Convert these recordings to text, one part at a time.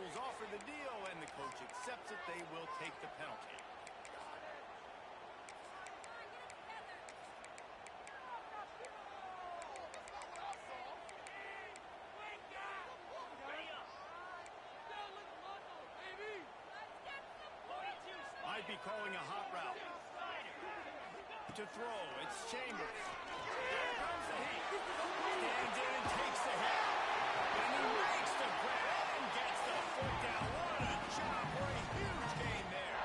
Tigers offer the deal, and the coach accepts it. They will take the penalty. Might be calling a hot route. To throw, it's Chambers. Here comes the heat. Stands in and takes the hit. And he makes the grab and gets the foot down. What a job for a huge gain there.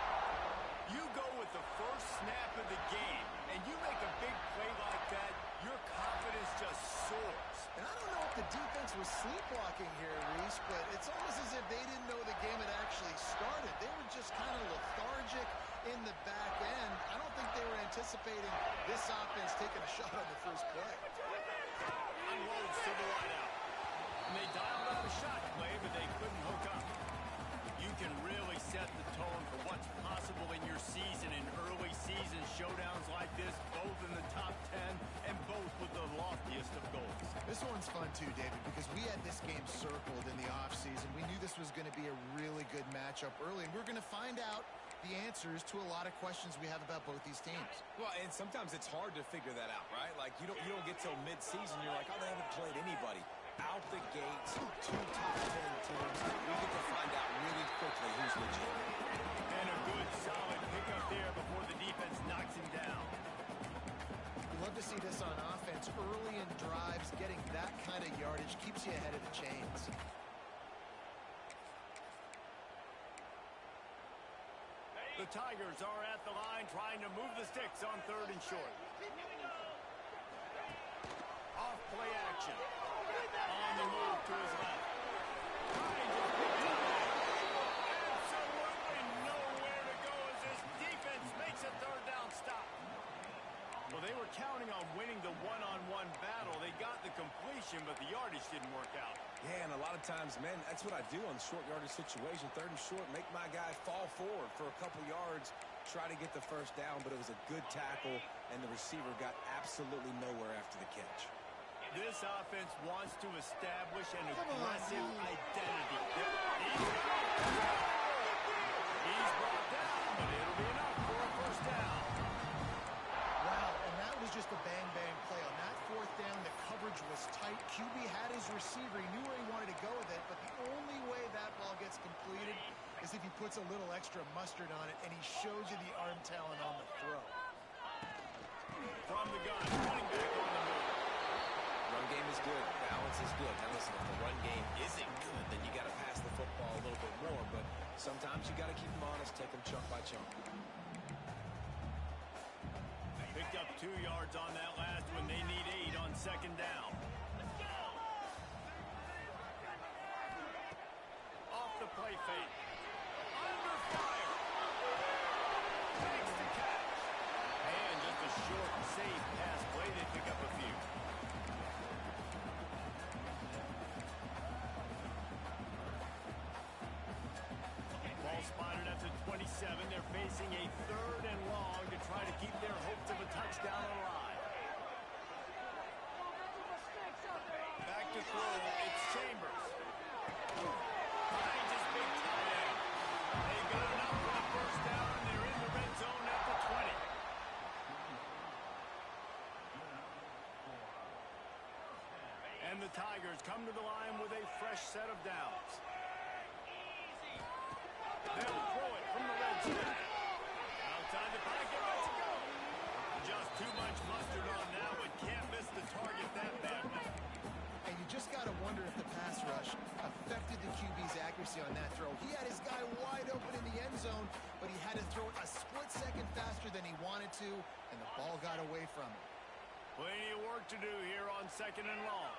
You go with the first snap of the game, and you make a big play like that, your confidence just soars. And I don't know if the defense was sleepwalking here, Reese, but it's almost as if they didn't know the game had actually started. They were just kind of lethargic in the back end. I don't think they were anticipating this offense taking a shot on the first play. Unloads to the wideout. And they dialed up a shot play, but they couldn't hook up. You can really set the tone for what's possible in your season in early season showdowns like this, both in the top 10 and both with the loftiest of goals. This one's fun too, David, because we had this game circled in the offseason. We knew this was going to be a really good matchup early, and we're going to find out the answers to a lot of questions we have about both these teams. Well, and sometimes it's hard to figure that out, right? Like, you don't get till mid-season, you're like, oh, they haven't played anybody. Out the gates, 2 top 10 teams. We get to find out really quickly who's legit. And a good, solid pickup there before the defense knocks him down. We love to see this on offense. Early in drives, getting that kind of yardage keeps you ahead of the chains. The Tigers are at the line trying to move the sticks on 3rd and short. Off play action. On the move to his left. Absolutely nowhere to go as this defense makes a 3rd down stop. Well, they were counting on winning the one-on-one battle. They got the completion, but the yardage didn't work out. Yeah, and a lot of times, man, that's what I do on short yardage situation. 3rd and short, make my guy fall forward for a couple yards, try to get the first down, but it was a good tackle, and the receiver got absolutely nowhere after the catch. This offense wants to establish an aggressive identity. He's brought down, but it'll be enough for a first down. Wow, and that was just a bang-bang play. On that 4th down, the coverage was tight. QB had his receiver. He knew where he wanted to go with it, but the only way that ball gets completed is if he puts a little extra mustard on it, and he shows you the arm talent on the throw. From the gun, running back on the move. Run game is good. Balance is good. Now listen, if the run game isn't good, then you got to pass the football a little bit more. But sometimes you got to keep them honest, take them chunk by chunk. Picked up 2 yards on that last one. They need 8 on 2nd down. Off the play fake. Under fire. Takes the catch. And just a short, safe pass play. They pick up a few. Ball spotted at the 27. They're facing a 3rd and long to try to keep their hopes of a touchdown alive. Back to throw. It's Chambers. Finds his big tight end. They got enough for the first down. They're in the red zone at the 20. And the Tigers come to the line with a fresh set of downs. They'll throw it from the red zone. Outside the pocket, let's go. Just too much mustard on that one. Can't miss the target that badly. And you just got to wonder if the pass rush affected the QB's accuracy on that throw. He had his guy wide open in the end zone, but he had to throw it a split second faster than he wanted to, and the ball got away from him. Plenty of work to do here on 2nd and long.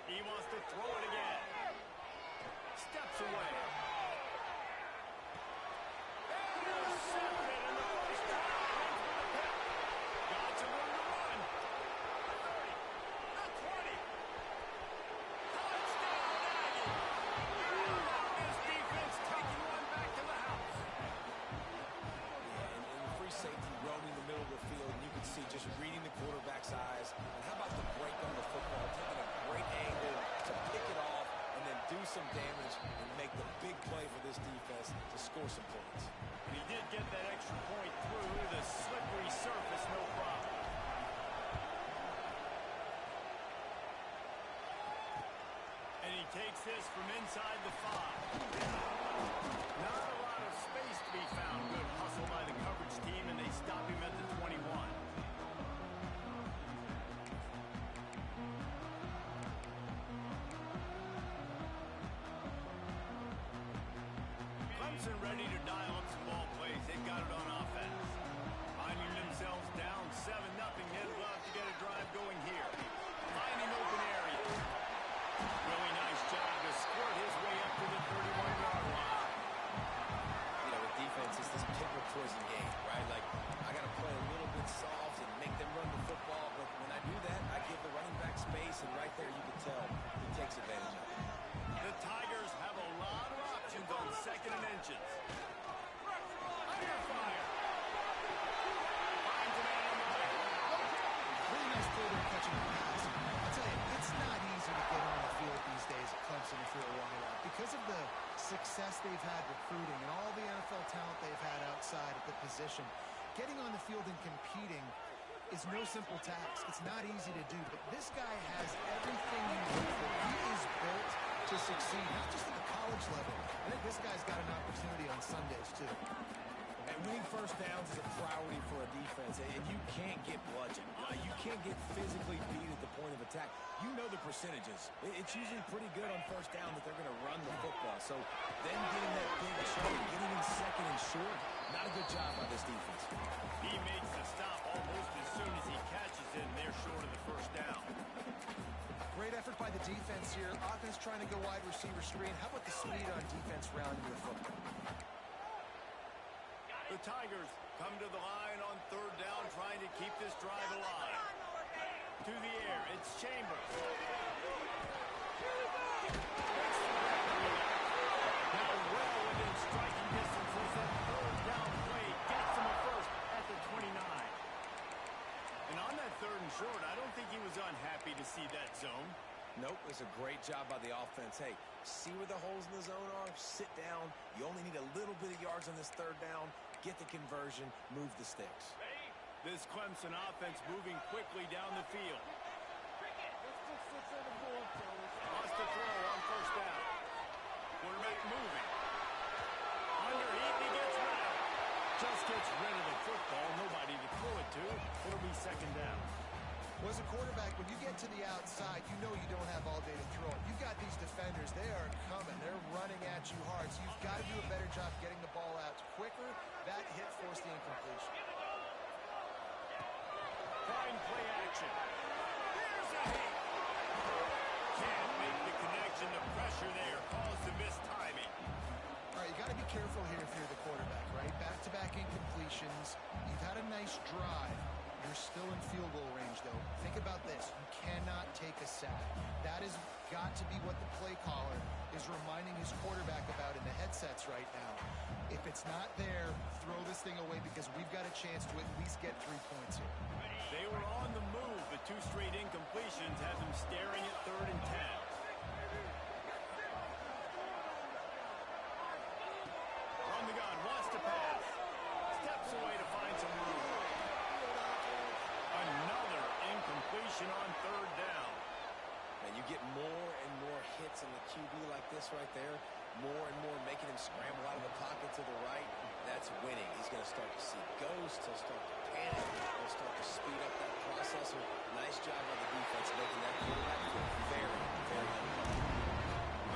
He wants to throw it again. Steps away. Intercepted in the first down. Got some room to run. The 30. The 20. Touchdown, Aggies. This defense taking one back to the house. Yeah, and the free safety roaming the middle of the field, and you can see just reading the quarterback's eyes. And how about the break on the football, taking a great angle to pick it off and then do some damage and make the big play for this defense to score some points. He did get that extra point through the slippery surface, no problem. And he takes this from inside the 5. Not a lot of space to be found. Good hustle by the coverage team, and they stop him at the 21. Clemson ready to dial up some ball plays. They've got it on offense. Finding themselves down 7-0. They'd love to get a drive going here. Finding open areas. Really nice job to squirt his way up to the 31-yard line. You know, with defense, it's this pick or poison game, right? Like, I got to play a little bit soft and make them run the football. But when I do that, I give the running back space, and right there you can tell he takes advantage of it. The Tigers have a lot of options on 2nd and inches. Under fire. Finds a man on the way. Really nice play there catching the pass. I'll tell you, it's not easy to get on the field these days at Clemson if you're a wideout. Because of the success they've had recruiting and all the NFL talent they've had outside at the position, getting on the field and competing is no simple task. It's not easy to do, but this guy has everything you look for. He is built to succeed, not just at the college level. I think this guy's got an opportunity on Sundays, too. And winning first downs is a priority for a defense, and you can't get bludgeoned. You can't get physically beat at the point of attack. You know the percentages. It's usually pretty good on first down that they're going to run the football. So then getting that big chunk, getting in 2nd and short, not a good job by this defense. He makes the stop almost as soon as he catches it, and they're short of the first down. Great effort by the defense here. Offense trying to go wide receiver screen. How about the speed on defense rounding the football? The Tigers come to the line on 3rd down, trying to keep this drive alive. To the air, it's Chambers. Now well within striking distances. That 3rd down play gets him a first at the 29. And on that 3rd and short, I don't think he was unhappy to see that zone. Nope, it's a great job by the offense. Hey, see where the holes in the zone are, sit down. You only need a little bit of yards on this 3rd down. Get the conversion, move the sticks. This Clemson offense moving quickly down the field. Lost the throw on 1st down. Quarterback moving. Underneath, he gets rid of it. Just gets rid of the football. Nobody to throw it to. It'll be 2nd down. Well, as a quarterback, when you get to the outside, you know you don't have all day to throw it. You've got these defenders. They are coming. They're running at you hard. So you've got to do a better job getting the ball out quicker. That hit forced the incompletion. Fine play action. Here's a hit. Can't make the connection. The pressure there caused the missed timing. All right, you got to be careful here if you're the quarterback, right? Back-to-back incompletions. You've had a nice drive. You're still in field goal range, though. Think about this. You cannot take a sack. That has got to be what the play caller is reminding his quarterback about in the headsets right now. If it's not there, throw this thing away because we've got a chance to at least get 3 points here. They were on the move, but 2 straight incompletions have them staring at 3rd and 10. From the gun, wants to pass. Steps away to find some room. Another incompletion on 3rd down. And you get more and more hits in the QB like this right there, more and more making him scramble out of the pocket to the right. That's winning. He's going to start to see ghosts. He'll start to panic. He'll start to speed up that process. Nice job by the defense making that quarterback feel very, very uncomfortable.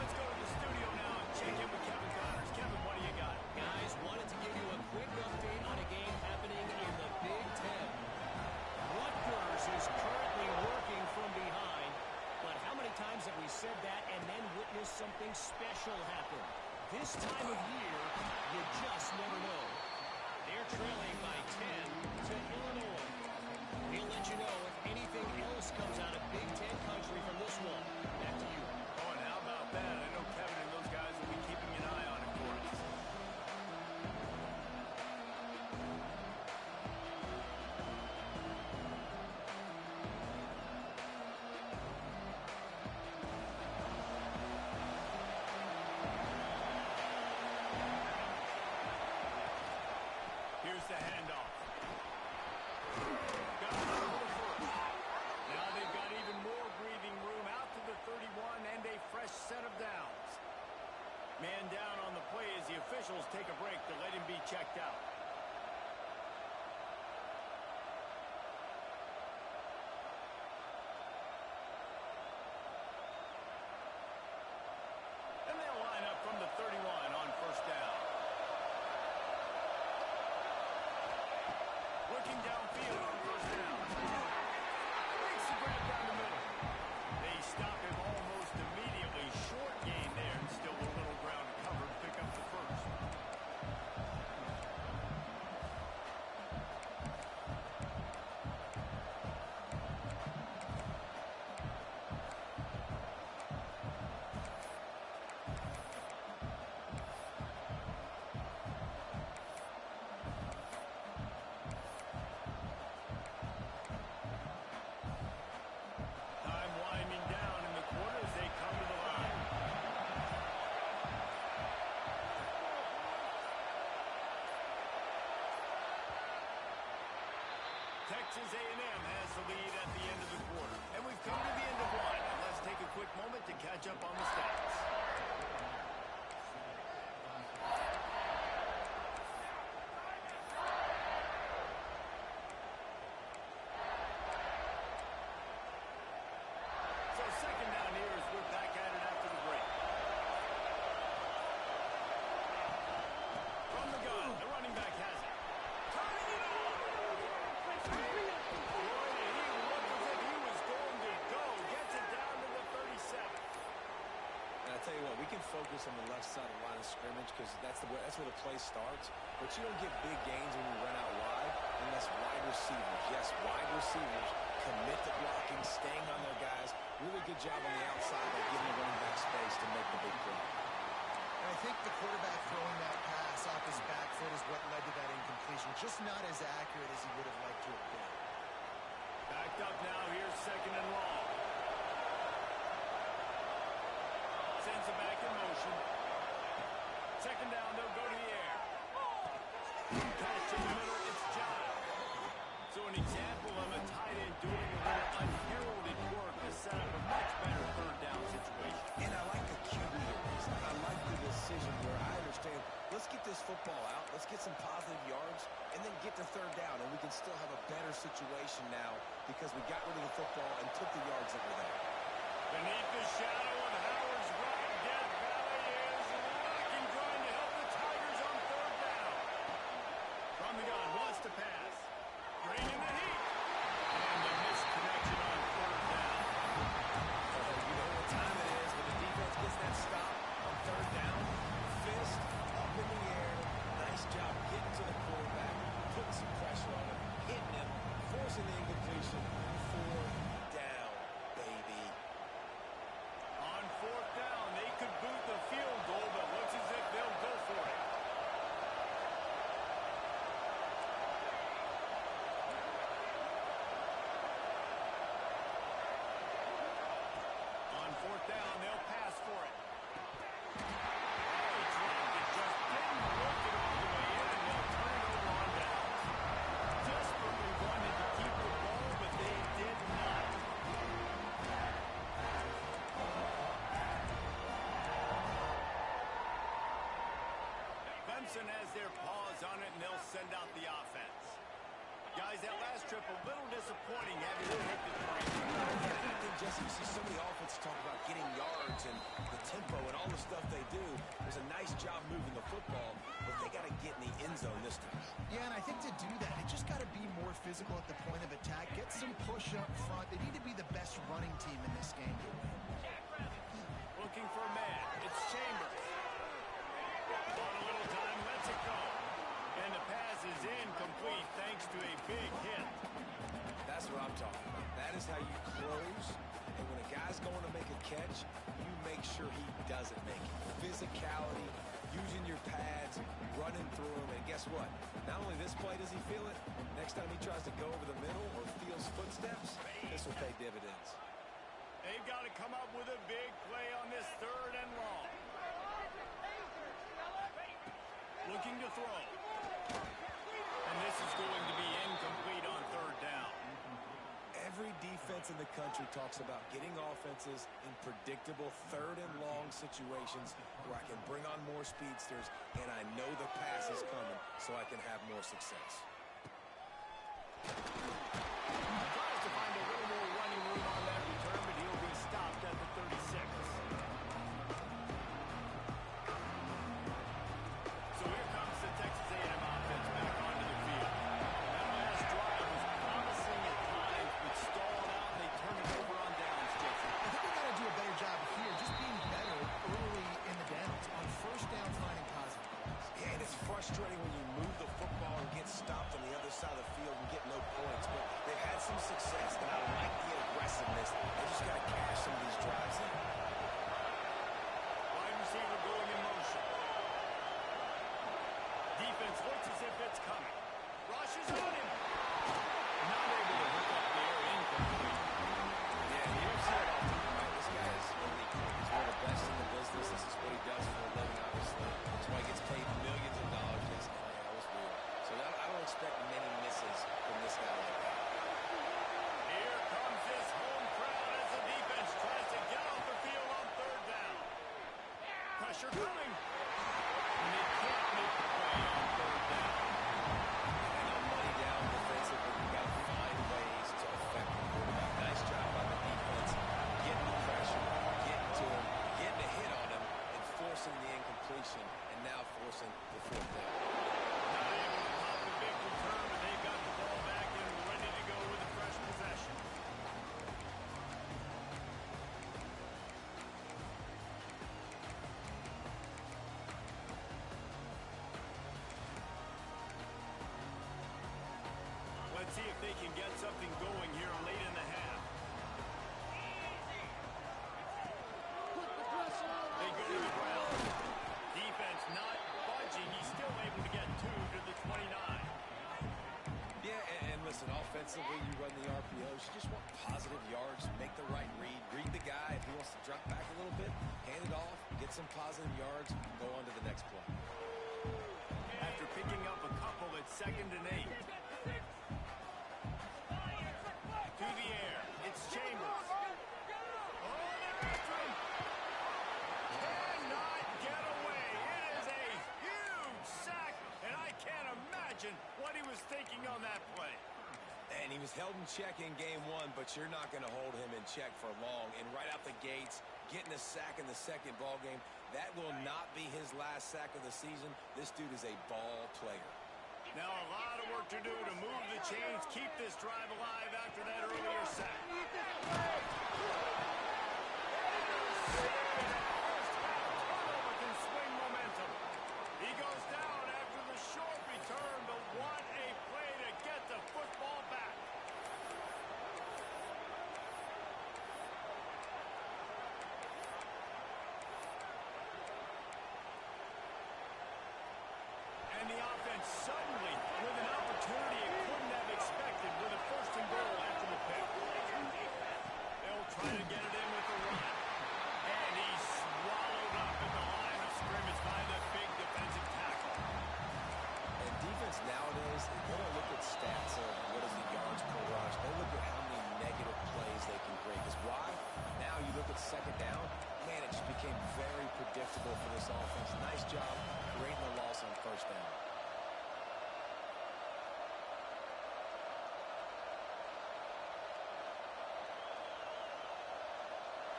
Let's go to the studio now and check in with Kevin Connors. Kevin, what do you got? Guys, wanted to give you a quick update on a game happening in the Big Ten. Rutgers is currently working from behind, but how many times have we said that and then witnessed something special happen? This time of year, you just never know. They're trailing by 10 to Illinois. We'll let you know if anything else comes out of Big Ten country from this one. Back to you. Oh, and how about that? I know Kevin and those guys will be keeping an eye on it for us. Texas A&M has the lead at the end of the quarter. And we've come to the end of one. Now let's take a quick moment to catch up on the stats. So second down here as we're back at it after the break. From the gun, the running back has it. Turning it on. Boy, he looked as if he was going to go. Gets it down to the 37. And I tell you what, we can focus on the left side of the line of scrimmage because that's where the play starts. But you don't get big gains when you run out wide unless wide receivers, yes, wide receivers, commit to blocking, staying on their guys. Really good job on the outside by giving the running back space to make the big play. And I think the quarterback throwing that pass off his back foot is what led to that incompletion. Just not as accurate as he would have liked to have been. Backed up now. Here's second and long. Sends it back in motion. Second down, they'll go to the air. Catch in the middle, it's John. So an example of a tight end doing a little unheralded work to set up a much better third down situation. And I like the QB here. I like the decision where I understand, let's get this football out, let's get some positive yards, and then get to third down, and we can still have a better situation now because we got rid of the football and took the yards that were there. Beneath the shadow of Howard's rock, Death Valley is rocking, trying to help the Tigers on third down. From the gun, wants to pass. Bringing the heat. And the missed connection on third down. You know what time it is when the defense gets that stop on third down. Fist up in the air. Nice job getting to the quarterback, putting some pressure on him, hitting him, forcing the incompletion. Fourth down, baby. On fourth down, they could boot the field goal, but looks as if they'll go for it. On fourth down, they'll pass for it. He dropped it, just didn't work it all the way in, and they'll turn it over on downs. Desperately wanted to keep the ball, but they did not. Clemson has their paws on it, and they'll send out the offense. Guys, that last trip, a little disappointing having to take the three. I think, Jesse, you see so many offenses talk about getting yards and the tempo and all the stuff they do. There's a nice job moving the football, but they got to get in the end zone this time. Yeah, and I think to do that, they just got to be more physical at the point of attack, get some push up front. They need to be the best running team in this game to win. Looking for a man. It's Chambers. On a little time, lets it go. And the pass is incomplete thanks to a big hit. That's what I'm talking about. That is how you close. And when a guy's going to make a catch, you make sure he doesn't make it. Physicality, using your pads, running through him. And guess what? Not only this play does he feel it, next time he tries to go over the middle or feels footsteps, this will pay dividends. They've got to come up with a big play on this third and long. Looking to throw. And this is going to be incomplete on third down. Every defense in the country talks about getting offenses in predictable third and long situations where I can bring on more speedsters and I know the pass is coming so I can have more success. Tries to find a little more running room on that return, but he'll be stopped at the 36. So here comes the Texas A&M offense back onto the field. That last drive was promising at times, but stalled out, and they turned it over on downs, Jason. I think they got to do a better job here, just being better early in the downs. On first down, finding positive plays. Yeah, and it's frustrating when you move the football and get stopped pressure coming. And they can't make the play on third down. And on money down defensively, you got to find ways to affect the quarterback. Nice job by the defense, getting the pressure, getting to him, getting a hit on him, and forcing the incompletion, and now forcing the fourth down. Not able to pop a big return, but they've got the ball back and ready to go with a fresh possession. Let's see if they can get something going here late in the half. They go to the ground. Defense not budging. He's still able to get 2 to the 29. Yeah, and listen, offensively, you run the RPOs. You just want positive yards, make the right read, read the guy. If he wants to drop back a little bit, hand it off, get some positive yards, go on to the next play. After picking up a couple at 2nd and 8. To the air. It's Chambers. Oh, they're after him. Cannot get away. It is a huge sack, and I can't imagine what he was thinking on that play. And he was held in check in game 1, but you're not going to hold him in check for long. And right out the gates, getting a sack in the second ball game, that will not be his last sack of the season. This dude is a ball player. Now a lot of work to do to move the chains, keep this drive alive after that earlier sack. Turnover can swing momentum. He goes down after the short return, but what a play to get the football back. And the offense suddenly with an opportunity it couldn't have expected with a 1st and goal after the pick. They'll try to get it in with the run. And he's swallowed up at the line of scrimmage by the big defensive tackle. And defense nowadays, they don't look at stats of what is the yards per rush. They look at how many negative plays they can create. Because why? Now you look at 2nd down, man, it just became very predictable for this offense. Nice job creating the loss on 1st down.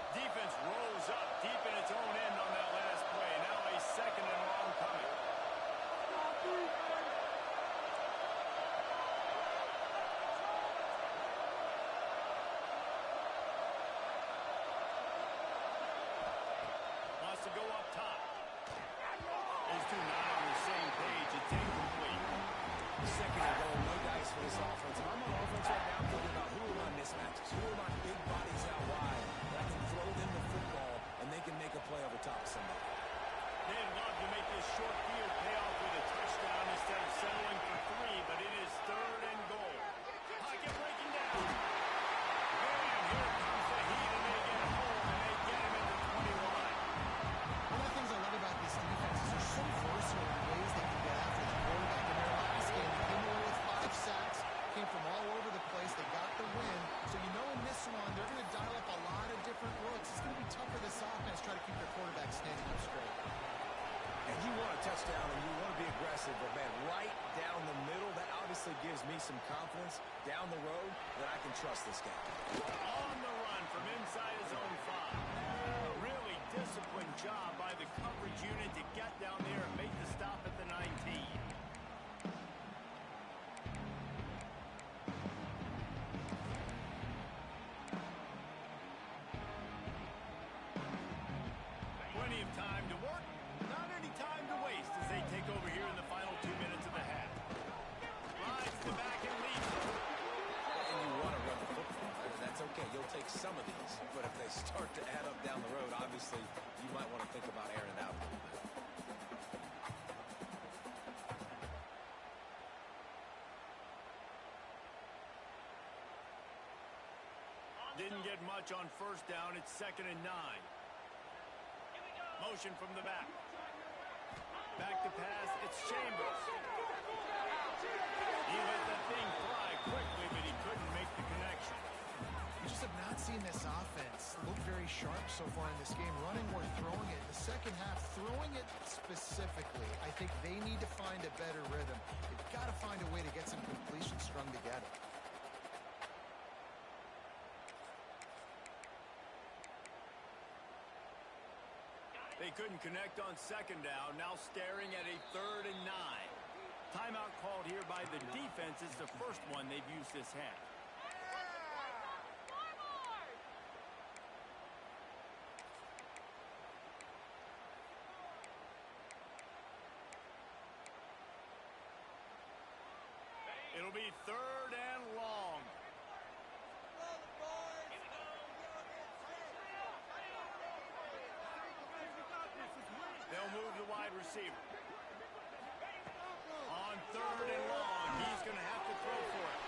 Defense rolls up deep in its own end on that last play. Now a 2nd and long coming. Wants to go up top. Those two not on the same page. It's incomplete. 2nd and goal, no dice for this offense. If I'm on offense right now, I'm thinking about who are my mismatches, who are my big bodies out wide that I can throw them the football and they can make a play over top of somebody. They'd love to make this short field pay off with a touchdown instead of settling for 3, but it is 3rd and goal. Pocket breaking down. And here comes the heat, and they get home, and they get him at the 20 line. One of the things I love about this defense is they're so versatile in ways they can get after the quarterback. In their last game, they came away with 5 sacks, came from all over the place. They got the win. So you know in this one, they're going to dial up a lot of different looks. It's going to be tough for this offense to try to keep their quarterback standing up straight. And you want a touchdown and you want to be aggressive, but man, right down the middle, that obviously gives me some confidence down the road that I can trust this guy. On the run from inside his own 5. A really disciplined job by the coverage unit to get down there and make the stop at the 19. Plenty of time to work, not any time to waste as they take over here in the final 2 minutes of the half. Rides the back and leads them. And you want to run the football, and that's okay. You'll take some of these, but if they start to add up down the road, obviously you might want to think about airing it out a little bit. Didn't get much on 1st down. It's 2nd and 9. Motion from the back. Back to pass. It's Chambers. He let that thing fly quickly, but he couldn't make the connection. You just have not seen this offense look very sharp so far in this game, running or throwing it. The second half, throwing it specifically, I think they need to find a better rhythm. They've got to find a way to get some completions strung together. They couldn't connect on second down, now staring at a 3rd and 9. Timeout called here by the defense is the first one they've used this half. It'll be 3rd and long. They'll move the wide receiver. On 3rd and long, he's going to have to throw for it.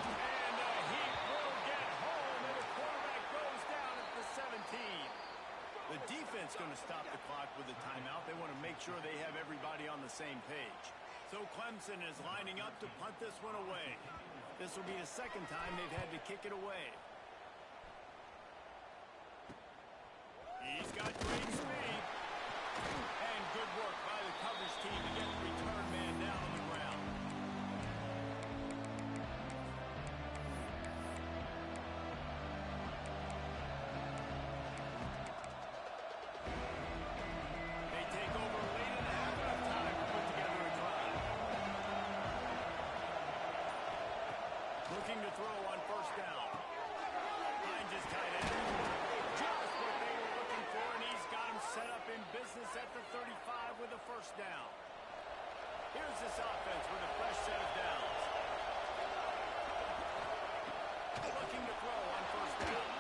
And he will get home, and the quarterback goes down at the 17. The defense going to stop the clock with a timeout. They want to make sure they have everybody on the same page. So Clemson is lining up to punt this one away. This will be the second time they've had to kick it away. He's got great speed. And good work by the coverage team to get the return man down on the ground. They take over late in the half, enough time to put together a drive. Looking to throw on 1st down. Finds his tight end. Just what they were looking for, and he's got him set up in business at the 35 with a 1st down. Here's this offense with a fresh set of downs. Looking to throw on 1st down.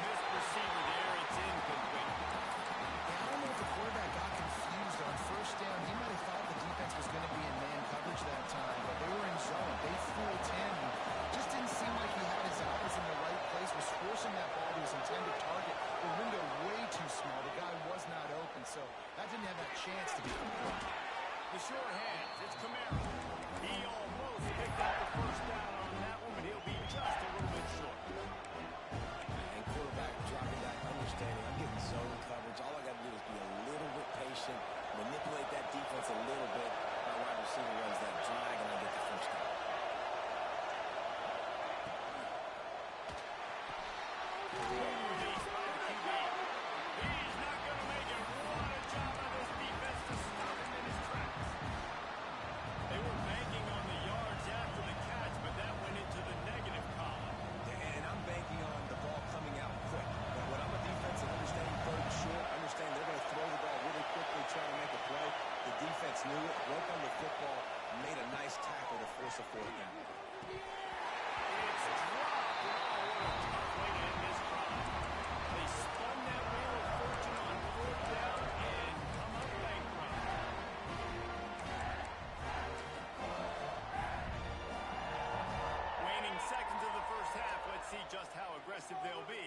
Missed receiver there, it's incomplete. Yeah, I don't know if the quarterback got confused on 1st down. He might have thought the defense was going to be in man coverage that time, but they were in zone. They fooled him. Just didn't seem like he had his eyes in the right place, was forcing that ball to his intended target. The window way too small. The guy was not open, so that didn't have that chance to be complete. The sure hands, it's Camaro. He almost picked up the 1st down on that one, but he'll be just a little bit short. And quarterback dropping back, understanding I'm getting zone coverage. All I got to do is be a little bit patient, manipulate that defense a little bit. My wide receiver runs that drag, and I get the 1st down. Released by the QB. He's not going to make it. What a job by this defense to stop him in his tracks. They were banking on the yards after the catch, but that went into the negative column. And I'm banking on the ball coming out quick. But when I'm a defense and understanding 3rd and short, understand they're going to throw the ball really quickly, try to make a play. The defense knew it, broke on the football, made a nice tackle to force a 4th down. It's dropped. Oh, what a tough way to end this drive. They spun that wheel of fortune on 4th down and come up bankrupt. Waning seconds of the 1st half. Let's see just how aggressive they'll be.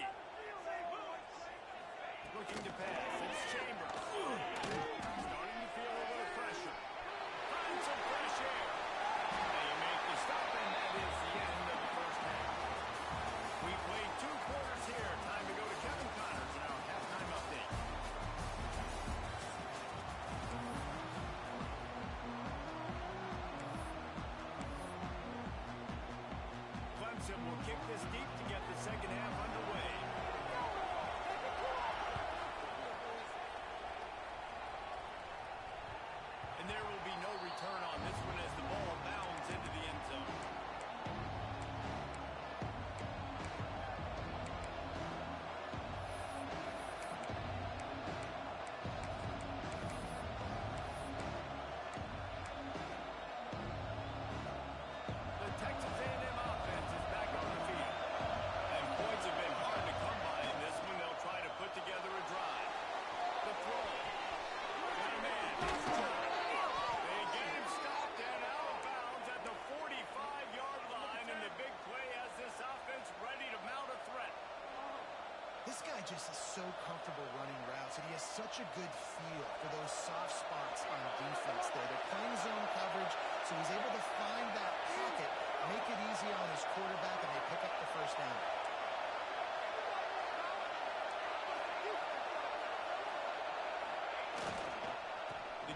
Looking to pass. It's Chambers. Starting to feel a little pressure. Find some fresh air. They make the stop, and that is the end of the 1st half. We played 2 quarters here. Time to go to Kevin Connors in our halftime update. Clemson will kick this deep to get the 2nd half underway. And there will be no return on this one as the ball bounds into the end zone. The Texas A&M offense is back on the field. And points have been hard to come by in this one. They'll try to put together a drive. The throw. Got a man. It's time. They get him stopped and out of bounds at the 45-yard line. And the big play has this offense ready to mount a threat. This guy just is so comfortable running routes, and he has such a good feel for those soft spots on defense there. They're playing zone coverage, so he's able to find that pocket, make it easy on his quarterback, and they pick up the 1st down.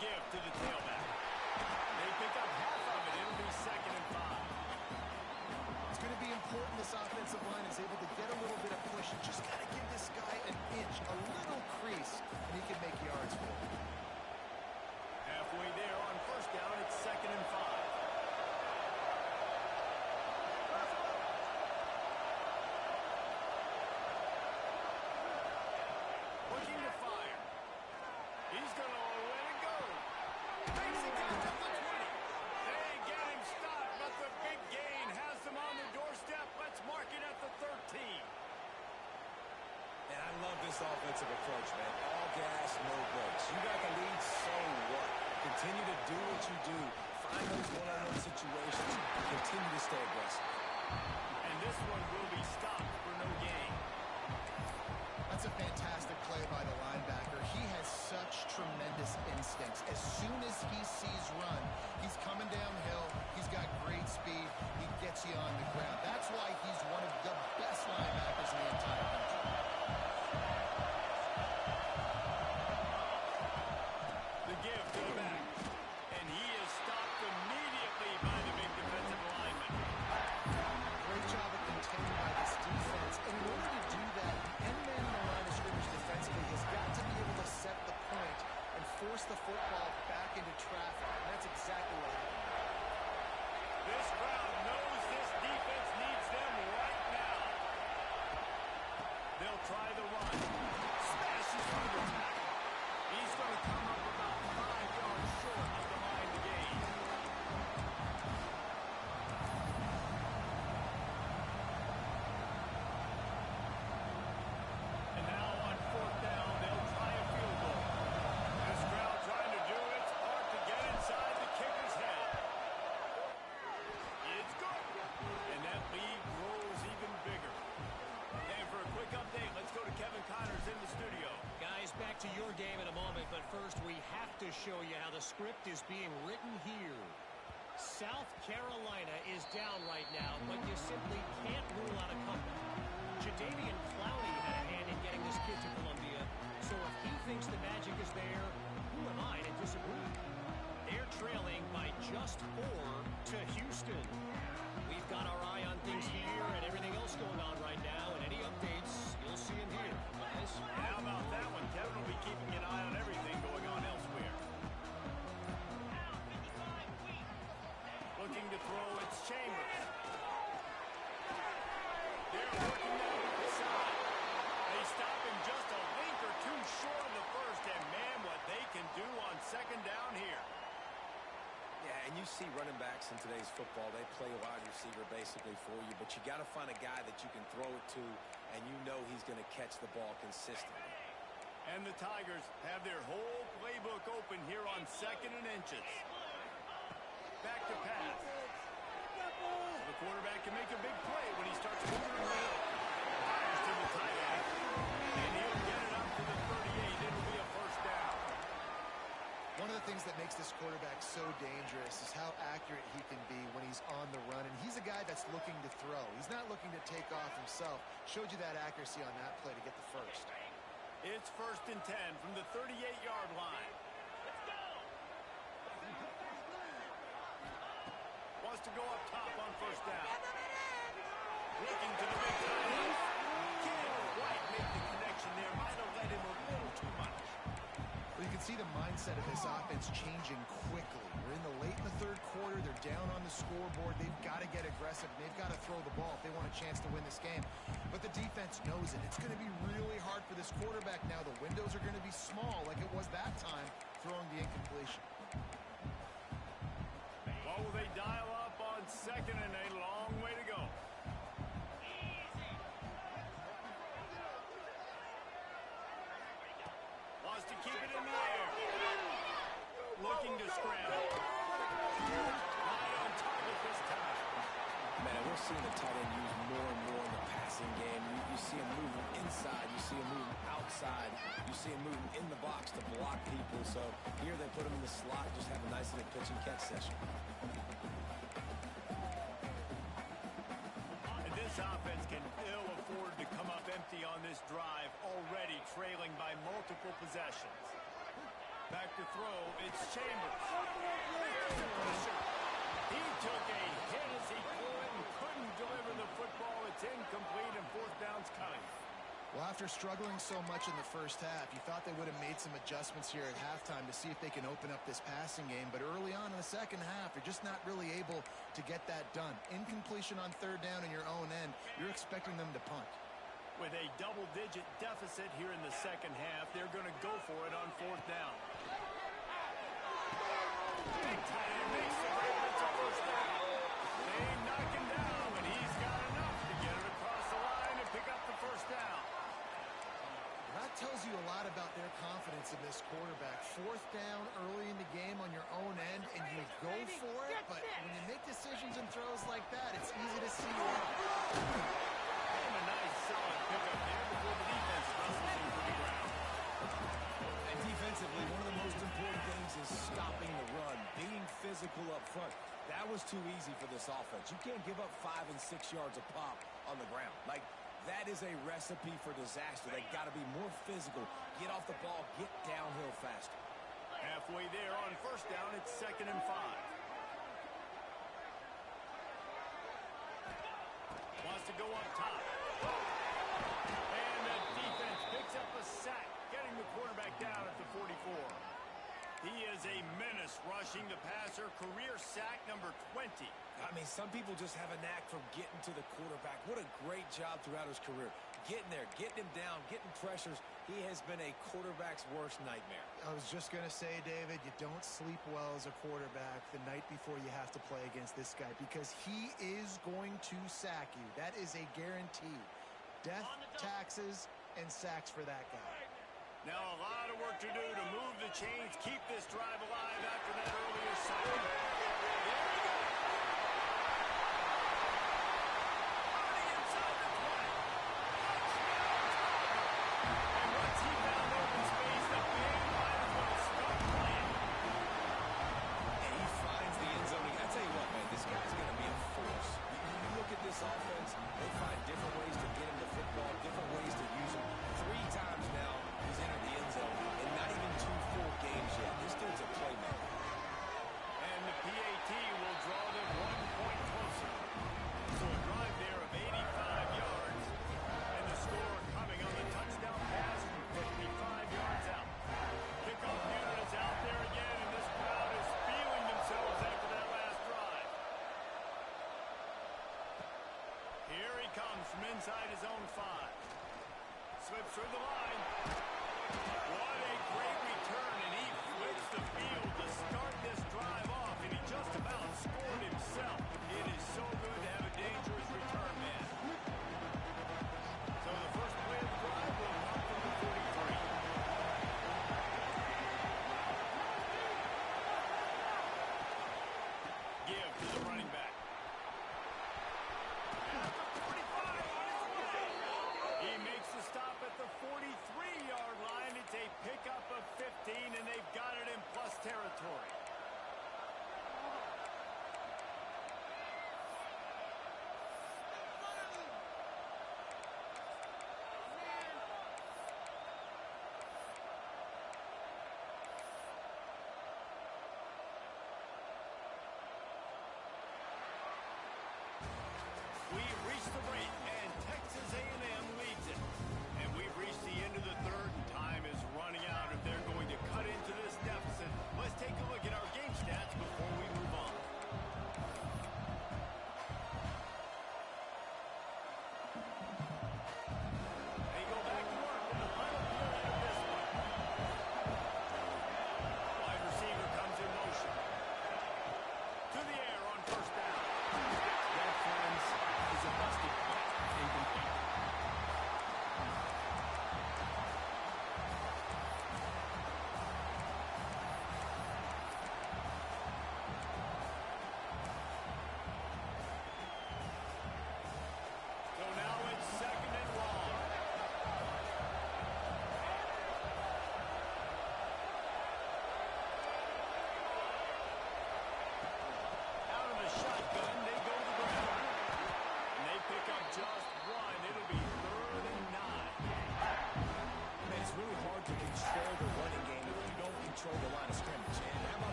give to the tailback. They pick up half of it. It'll be 2nd and 5. It's going to be important this offensive line is able to get a little bit of push. You just got to give this guy an inch, a little crease, and he can make yards for it. Halfway there on 1st down, it's 2nd and 5. Looking to fire. He's going to let it go. Makes it down to the 20. They get him stopped, but the big gain has them on the doorstep. Let's mark it at the 13. And I love this offensive approach, man. All gas, no brakes. You got the lead, so what? Continue to do what you do. Find those one-on-one situations. Continue to stay aggressive. And this one will be stopped for no gain. That's a fantastic play by the linebacker. He has such tremendous instincts. As soon as he sees run, he's coming downhill. He's got great speed. He gets you on the ground. That's why he's one of the best linebackers in the entire country. The give to the back. And he is stopped immediately by the big defensive lineman. Great job of containing by this defense. And in order to do that, the end man in the line of scrimmage defensively has got to be able to set the point and force the football back into traffic. And that's exactly what happened. This crowd knows this defense needs them right now. They'll try the run. Smashes through the tackle. He's going to come up about 5 yards short of the line to gain. And now on 4th down, they'll try a field goal. This crowd trying to do its part to get inside the kicker's head. It's good. And that lead grows even bigger. And for a quick update, let's go to Kevin Connors in the studio. Guys, back to your game in a moment, but first we have to show you how the script is being written here. South Carolina is down right now, but you simply can't rule out a comeback. Jadeveon Clowney had a hand in getting this kid to Columbia, so if he thinks the magic is there, who am I to disagree? They're trailing by just 4 to Houston. We've got our eye on things here and everything else going on right now, and any updates, you'll see them here. Guys? How about that one? Kevin will be keeping an eye on everything going on elsewhere. Looking to throw, it's Chambers. They're working down to the side. They stop him just a link or two short of the first, and man, what they can do on 2nd down here. Yeah, and you see running backs in today's football, they play wide receiver basically for you, but you got to find a guy that you can throw it to, and you know he's going to catch the ball consistently. And the Tigers have their whole playbook open here on 2nd and inches. Back to pass. The quarterback can make a big play when he starts moving around. Fires to the tight end. And he'll get it up to the 38. It'll be a 1st down. One of the things that makes this quarterback so dangerous is how accurate he can be when he's on the run. And he's a guy that's looking to throw. He's not looking to take off himself. Showed you that accuracy on that play to get the first. It's 1st and 10 from the 38-yard line. Wants to go up top on 1st down. Looking to the big tight end. Can't quite make the connection there. Might have let him a little too much. Well, you can see the mindset of this offense changing quickly. We're in the late in the 3rd quarter. They're down on the scoreboard. They've got to get aggressive. They've got to throw the ball if they want a chance to win this game. But the defense knows it. It's going to be really hard for this quarterback now. The windows are going to be small like it was that time throwing the incompletion. What will they dial up on 2nd and a long way to go? Wants to keep it in the air. Looking to scramble. Right on target this time. Man, we're seeing the tight end used more and more in the passing game. You see him moving inside. You see him moving outside. You see him moving in the box to block people. So here they put him in the slot, just have a nice little pitch and catch session. And this offense can ill afford to come up empty on this drive, already trailing by multiple possessions. Back to throw, it's Chambers. There's the pressure. He took a hit as he threw it and couldn't deliver the football. It's incomplete and fourth down's coming. Well, after struggling so much in the first half, you thought they would have made some adjustments here at halftime to see if they can open up this passing game. But early on in the second half, they're just not really able to get that done. Incompletion on third down in your own end, you're expecting them to punt. With a double-digit deficit here in the second half, they're going to go for it on fourth down. Big tight end makes the grab. It's a first down. They knock him down, but he's got enough to get it across the line and pick up the first down. That tells you a lot about their confidence in this quarterback. Fourth down early in the game on your own end, and you go for it, but when you make decisions and throws like that, it's easy to see why. And a nice solid pickup there before the defense wrestles him to the ground. And defensively, one of the most important things is stopping the run, being physical up front. That was too easy for this offense. You can't give up 5 and 6 yards a pop on the ground. Like, that is a recipe for disaster. They've got to be more physical, get off the ball, get downhill faster. Halfway there on first down, it's 2nd and 5. Wants to go up top. And the defense picks up a sack, getting the quarterback down at the 44. He is a menace rushing the passer. Career sack number 20. I mean, some people just have a knack for getting to the quarterback. What a great job throughout his career. Getting there, getting him down, getting pressures. He has been a quarterback's worst nightmare. I was just going to say, David, you don't sleep well as a quarterback the night before you have to play against this guy because he is going to sack you. That is a guarantee. Death, taxes, and sacks for that guy. Now a lot of work to do to move the chains, keep this drive alive after that earlier sack. There we go. Running inside the 20. And once he found open space, the big might as well start playing. And he finds the end zone. I tell you what, man, this guy's going to be a force. You look at this offense, they find different ways to get him the football, different ways to use him. 3 times now he's entered the end zone, and not even 2 full games yet. This dude's a playmaker. And the PAT will draw them 1 point closer. So a drive there of 85 yards. And the score coming on the touchdown pass from 55 yards out. Kickoff unit is out there again, and this crowd is feeling themselves after that last drive. Here he comes from inside his own 5. Slips through the line. What a great return, and he flips the field to start this drive off, and he just about scored himself. It is so good to have a dangerous return man. So the first play of the drive will come from the 43. Give to the running back. At the 45 on his way. He makes the stop at the 43-yard line. It's a pickup of 15, and they've got it in plus territory. We've reached the break, and Texas A&M leads it. And we've reached the end of the third, and time is running out if they're going to cut into this deficit. Let's take a look at our game stats before we move on. They go back to work in the final period of this one. Wide receiver comes in motion. To the air on first down. That, friends, is a busted play. Incomplete.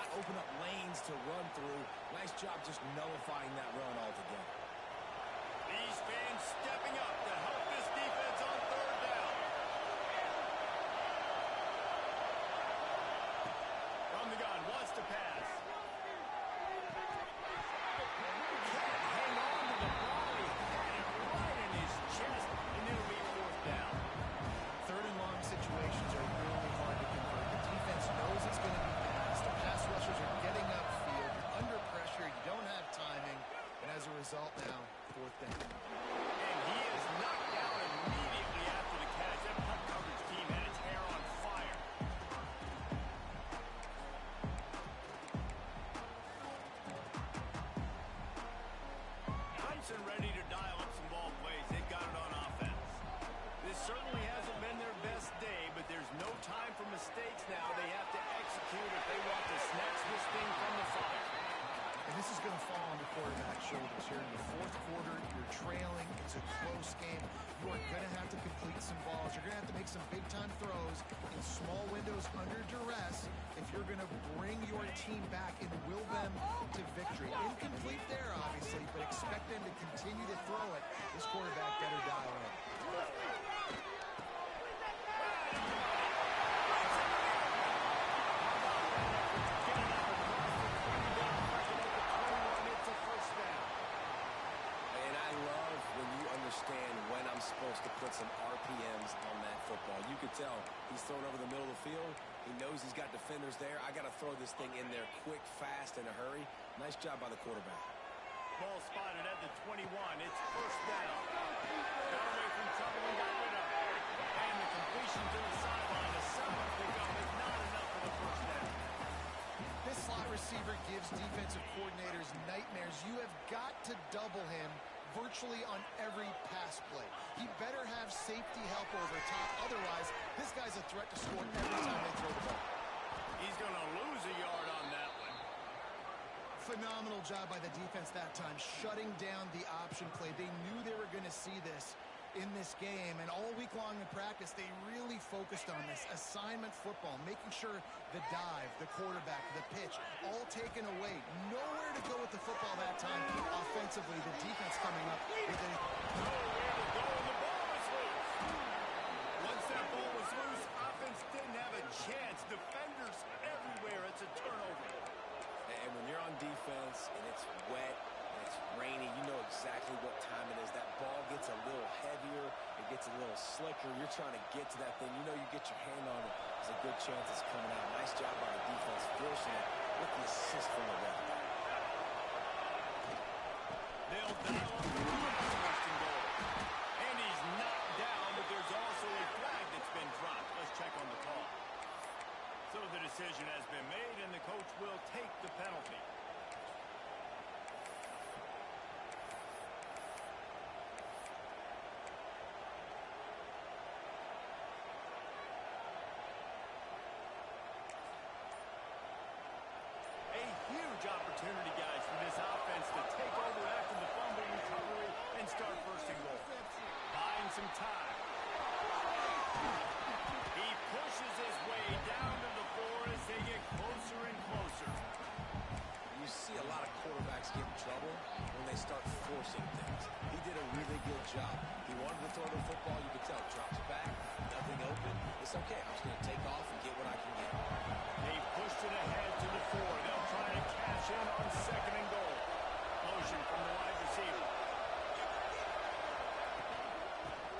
not open up lanes to run through. Nice job just nullifying that run altogether. These fans stepping up to help this defense on third down. From the gun, wants to pass. Can't hang on to the ball. He had it right in his chest, and it'll be fourth down. Third and long situations are really hard to convert. The defense knows it's going to be passed. The pass rushers are getting upfield. You're under pressure. You don't have timing. And as a result now, fourth down. And he is knocked down immediately after the catch. That punt coverage team had its hair on fire. Clemson ready to dial up some ball plays. They've got it on offense. This certainly hasn't been their best day, but there's no time for mistakes now. They have to execute if they want to snatch this thing from the fire. And this is going to fall on the quarterback's shoulders here in the fourth quarter. You're trailing. It's a close game. You are going to have to complete some balls. You're going to have to make some big-time throws in small windows under duress if you're going to bring your team back and will them to victory. Incomplete there, obviously, but expect them to continue to throw it. This quarterback better dial in. When I'm supposed to put some RPMs on that football. You could tell he's thrown over the middle of the field. He knows he's got defenders there. I got to throw this thing in there quick, fast, in a hurry. Nice job by the quarterback. Ball spotted at the 21. It's first down. Got away from trouble and got rid of it. And the completion to the sideline. A solid pickup is not enough for the first down. This slot receiver gives defensive coordinators nightmares. You have got to double him virtually on every pass play. He better have safety help over top. Otherwise, this guy's a threat to score every time they throw the ball. He's going to lose a yard on that one. Phenomenal job by the defense that time, shutting down the option play. They knew they were going to see this in this game, and all week long in practice, they really focused on this assignment football, making sure the dive, the quarterback, the pitch, all taken away. Nowhere to go with the football that time. Offensively, the defense coming up with a... Nowhere to go, and the ball was loose. Once that ball was loose, offense didn't have a chance. Defenders everywhere. It's a turnover. And when you're on defense and it's wet, it's rainy, you know exactly what time it is. That ball gets a little heavier, it gets a little slicker. You're trying to get to that thing. You know you get your hand on it, there's a good chance it's coming out. Nice job by the defense forcing it with the assist from the ref. They'll dial up first and goal. And he's knocked down, but there's also a flag that's been dropped. Let's check on the call. So the decision has been made, and the coach will take the penalty. Huge opportunity, guys, for this offense to take over after the fumble recovery and start first and goal. Buying some time. He pushes his way down to the floor as they get closer and closer. You see a lot of quarterbacks get in trouble when they start forcing things. He did a really good job. He wanted to throw the football. You could tell. Drops back, nothing open. It's okay. I'm just going to take off and get what I can get. They pushed it ahead to the 4. They'll try to cash in on second and goal. Motion from the wide receiver.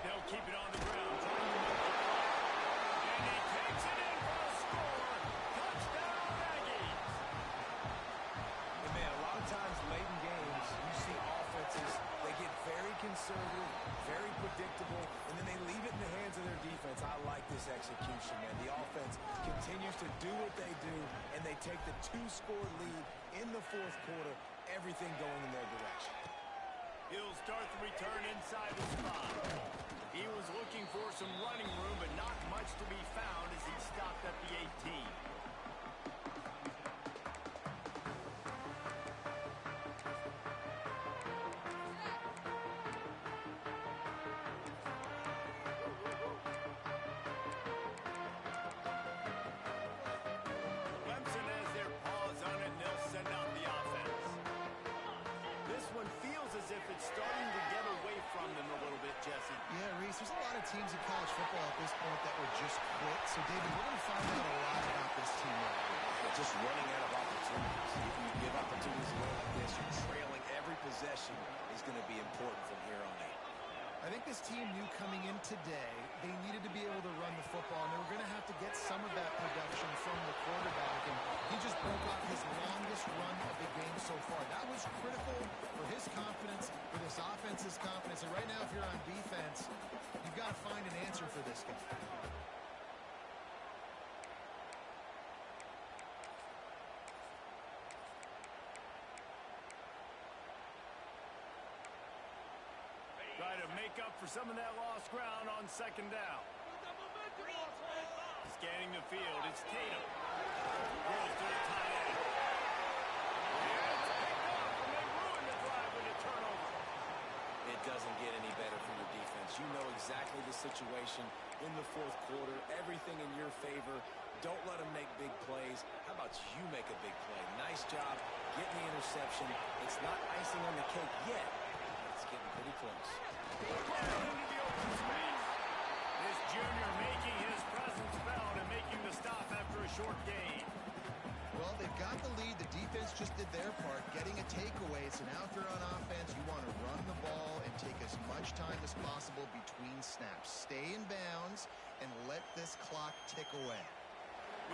They'll keep it on the ground, trying to make the play. And he takes it in for a score. Touchdown, Aggies. And man, a lot of times late in games, you see offenses, they get very conservative, very predictable, and then they leave it in the hands of their defense. I like this execution, man. The offense continues to do what they do, and they take the 2-score lead in the fourth quarter, everything going in their direction. He'll start the return inside the spot. He was looking for some running room, but not much to be found as he stopped at the 18. Clemson has their paws of teams in college football at this point that would just quit. So, David, we're going to find out a lot about this team right here. They're just running out of opportunities. If you give opportunities away like this, you're trailing every possession is going to be important from here on out. I think this team knew coming in today they needed to be able to run the football, and they were going to have to get some of that production from the quarterback, and he just broke off his longest run of the game so far. That was critical for his confidence, for this offense's confidence, and right now if you're on defense, you've got to find an answer for this guy. Try to make up for some of that lost ground on second down. Scanning the field, it's Tatum. Throws to the tight end. And it's picked up, and they ruin the drive with a turnover. It doesn't get any better for your defense. You know exactly the situation in the fourth quarter. Everything in your favor. Don't let them make big plays. How about you make a big play? Nice job getting the interception. It's not icing on the cake yet, but it's getting pretty close. Down into the open space. This junior making his presence felt and making the stop after a short gain. Well, they've got the lead. The defense just did their part, getting a takeaway. So now if you're on offense, you want to run the ball and take as much time as possible between snaps. Stay in bounds and let this clock tick away.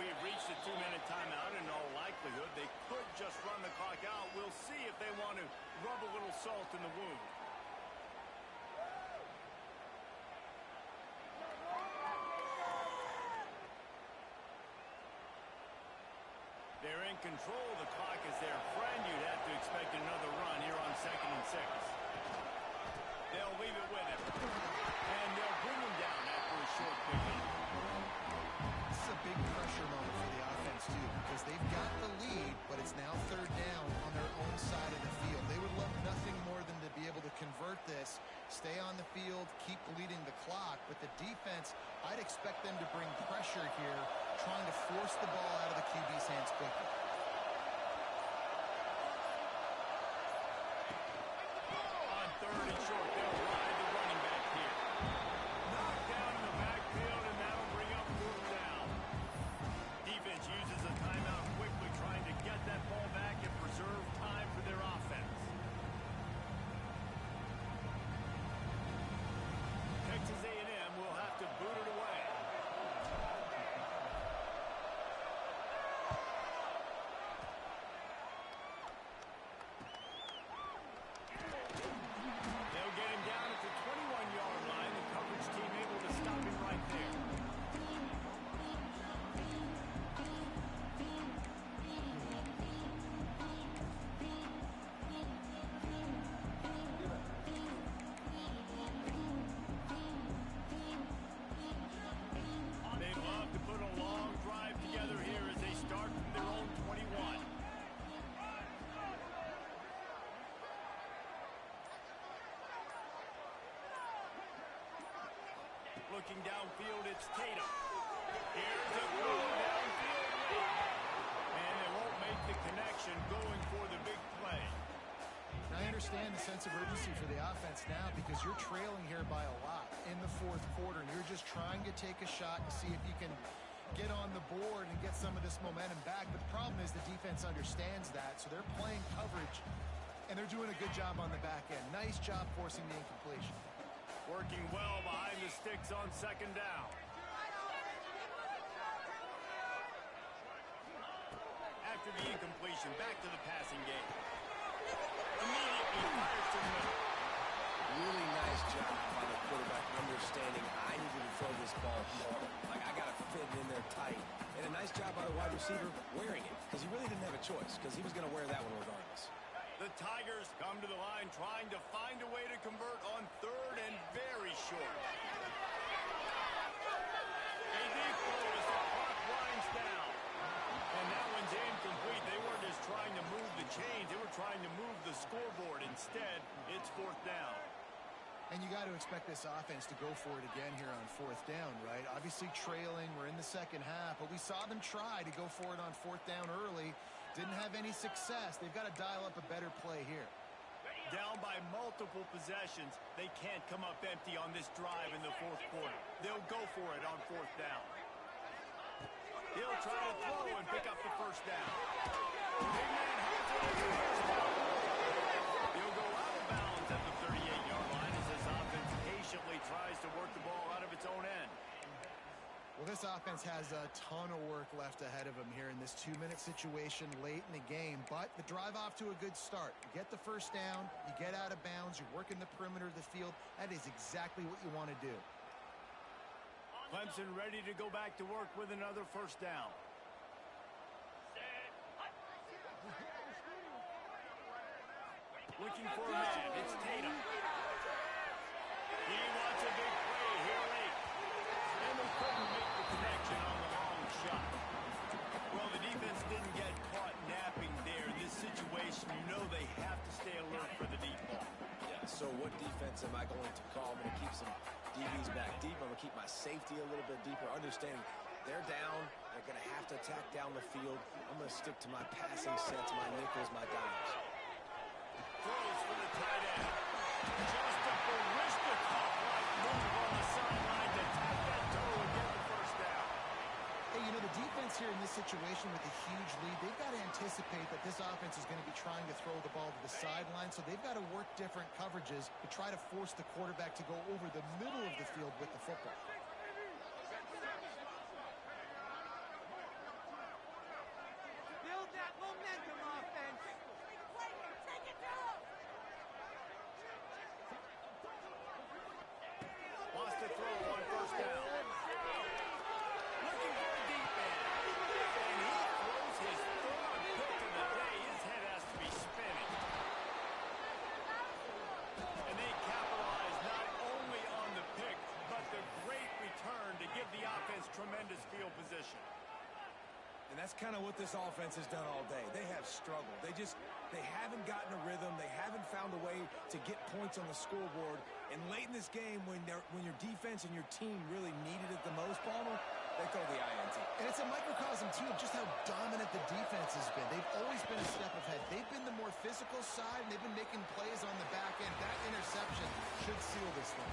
We've reached a 2-minute timeout. In all likelihood, they could just run the clock out. We'll see if they want to rub a little salt in the wound. They're in control. The clock is their friend. You'd have to expect another run here on 2nd and 6. They'll leave it with him. And they'll bring him down after a short pickup. This is a big pressure moment for the offense, too, because they've got the lead, but it's now third down on their own side of the field. They would love nothing more than to be able to convert this, stay on the field, keep bleeding the clock. But the defense, I'd expect them to bring pressure here, trying to force the ball out of the QB's hands quickly. On 3rd and short, they'll ride the running back here. Knocked down in the backfield, and that'll bring up 4th down. Defense uses a timeout quickly, trying to get that ball back and preserve time for their offense. Texas A&M will have to boot it away. They'll get him down at the 21-yard line. The coverage team able to stop him right there. They love to put a long drive together here as they start from their own 21. Looking downfield, it's Tatum. Here's a throw downfield late. And they won't make the connection going for the big play. I understand the sense of urgency for the offense now because you're trailing here by a lot in the fourth quarter, and you're just trying to take a shot to see if you can get on the board and get some of this momentum back. But the problem is the defense understands that, so they're playing coverage, and they're doing a good job on the back end. Nice job forcing the incompletion. Working well behind the sticks on 2nd down. After the incompletion, back to the passing game. Immediately fires to the middle. Really nice job by the quarterback understanding I need to throw this ball hard. Like, I got to fit it in there tight. And a nice job by the wide receiver wearing it because he really didn't have a choice because he was going to wear that one regardless. The Tigers come to the line trying to find a way to convert on 3rd and very short. A deep throw as the clock winds down. And that one's incomplete. They weren't just trying to move the chains. They were trying to move the scoreboard. Instead, it's 4th down. And you got to expect this offense to go for it again here on 4th down, right? Obviously trailing. We're in the second half, but we saw them try to go for it on 4th down early. Didn't have any success. They've got to dial up a better play here. Down by multiple possessions, they can't come up empty on this drive in the fourth quarter. They'll go for it on fourth down. He'll try to throw and pick up the first down. Big man has it in the first down. He'll go out of bounds at the 38-yard line as his offense patiently tries to work the ball out of its own end. Well, this offense has a ton of work left ahead of them here in this 2-minute situation late in the game, but the drive off to a good start. You get the first down, you get out of bounds, you're working the perimeter of the field. That is exactly what you want to do. Clemson ready to go back to work with another first down. Looking for a man. It's Tatum. He wants a big play here late. And they couldn't make the connection on the long shot. Well, the defense didn't get caught napping there. In this situation, you know they have to stay alert for the deep ball. Yeah, so what defense am I going to call? I'm going to keep some DBs back deep. I'm going to keep my safety a little bit deeper, understanding they're down. They're going to have to attack down the field. I'm going to stick to my passing sets, my nickels, my dimes. Throws for the tight end. Just a Barishnikov-like move on the sideline to tap that toe and get the first down. Hey, you know, the defense here in this situation with a huge lead, they've got to anticipate that this offense is going to be trying to throw the ball to the sideline, so they've got to work different coverages to try to force the quarterback to go over the middle of the field with the football. Build that momentum, offense. Wants to throw on first down. Looking for a deep end. And he throws his third pick of the day. His head has to be spinning. And they capitalize not only on the pick, but the great return to give the offense tremendous field position. And that's kind of what this offense has done all day. They have struggled. They haven't gotten a rhythm. They haven't found a way to get points on the scoreboard. And late in this game, when your defense and your team really needed it the most, Palmer, they throw the INT. And it's a microcosm, too, of just how dominant the defense has been. They've always been a step ahead. They've been the more physical side, and they've been making plays on the back end. That interception should seal this one.